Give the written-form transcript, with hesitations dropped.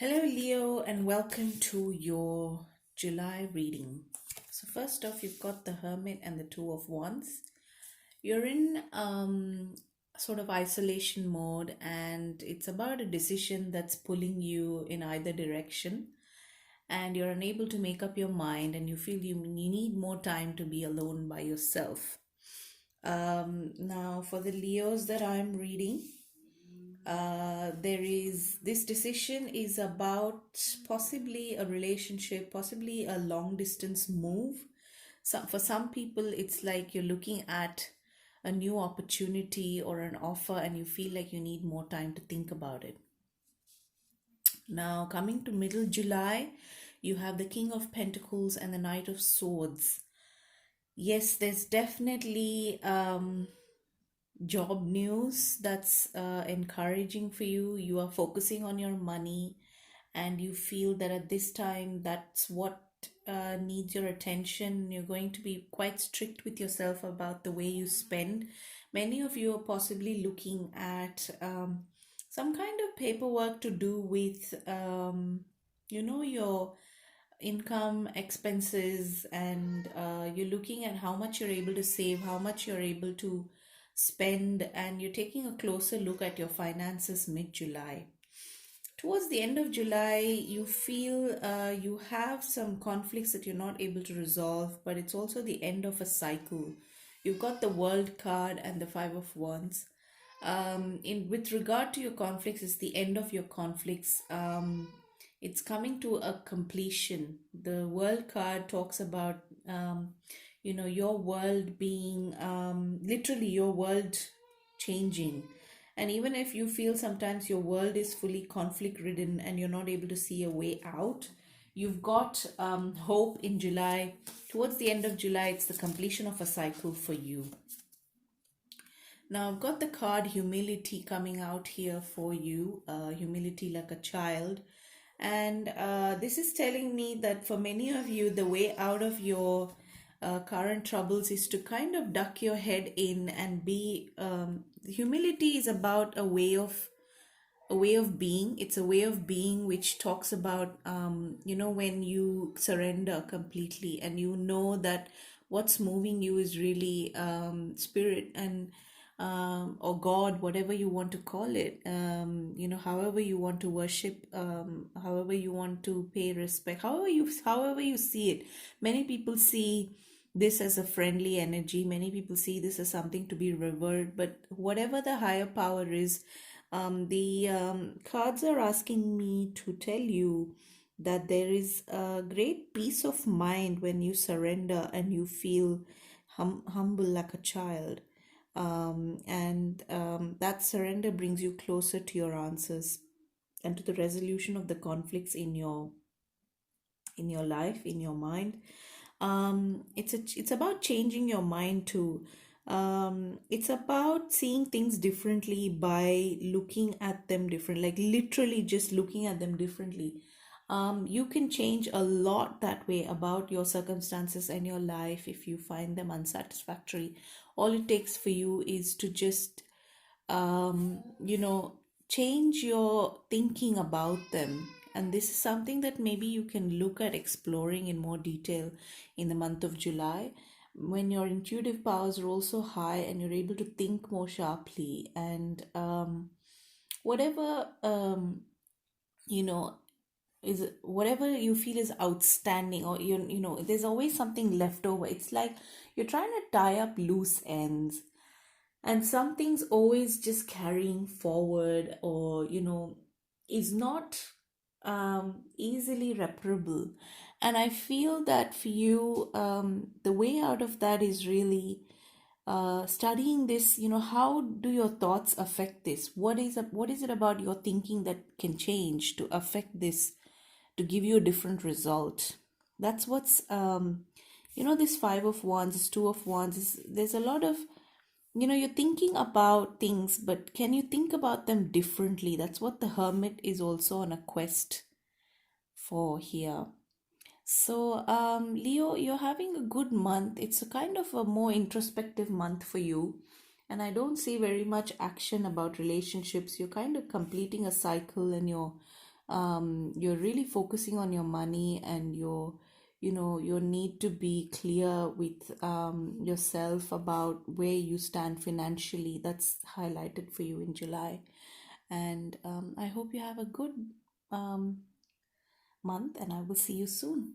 Hello, Leo, and welcome to your July reading. So, first off, you've got the Hermit and the Two of Wands. You're in sort of isolation mode, and it's about a decision that's pulling you in either direction, and you're unable to make up your mind, and you feel you need more time to be alone by yourself. Now, for the Leos that I'm reading, there is this decision is about possibly a relationship, possibly a long distance move. For some people, it's like you're looking at a new opportunity or an offer and you feel like you need more time to think about it. Now, coming to middle July, you have the King of Pentacles and the Knight of Swords. Yes, there's definitely job news that's encouraging for you. You are focusing on your money and you feel that at this time that's what needs your attention. You're going to be quite strict with yourself about the way you spend. Many of you are possibly looking at some kind of paperwork to do with your income, expenses, and you're looking at how much you're able to save, how much you're able to spend, and you're taking a closer look at your finances mid-July. Towards the end of July, you feel you have some conflicts that you're not able to resolve, but it's also the end of a cycle. You've got the World card and the Five of Wands. In with regard to your conflicts, it's the end of your conflicts. It's coming to a completion. The World card talks about your world being literally your world changing. And even if you feel sometimes your world is fully conflict ridden and you're not able to see a way out, you've got hope in July. Towards the end of July, it's the completion of a cycle for you. Now, I've got the card humility coming out here for you, humility like a child. And this is telling me that for many of you, the way out of your current troubles is to kind of duck your head in and be. Humility is about a way of being. It's a way of being which talks about when you surrender completely and you know that what's moving you is really spirit and or God, whatever you want to call it, however you want to worship, however you want to pay respect, however you see it. Many people see this as a friendly energy. Many people see this as something to be revered. But whatever the higher power is, the cards are asking me to tell you that there is a great peace of mind when you surrender and you feel humble like a child. And that surrender brings you closer to your answers and to the resolution of the conflicts in your life, in your mind. It's about changing your mind too. It's about seeing things differently by looking at them different, like literally just looking at them differently. You can change a lot that way about your circumstances and your life if you find them unsatisfactory. All it takes for you is to just change your thinking about them. And this is something that maybe you can look at exploring in more detail in the month of July, when your intuitive powers are also high and you're able to think more sharply. And whatever, is whatever you feel is outstanding, or there's always something left over. It's like you're trying to tie up loose ends and something's always just carrying forward, or is not easily reparable. And I feel that for you, the way out of that is really studying this. How do your thoughts affect this? What is it about your thinking that can change to affect this, to give you a different result? That's what's this Five of Wands, this Two of Wands is, there's a lot of, you're thinking about things, but can you think about them differently? That's what the Hermit is also on a quest for here. So, Leo, you're having a good month. It's a kind of a more introspective month for you. And I don't see very much action about relationships. You're kind of completing a cycle and you're you're really focusing on your money and your need to be clear with yourself about where you stand financially. That's highlighted for you in July. And I hope you have a good um, month, and I will see you soon.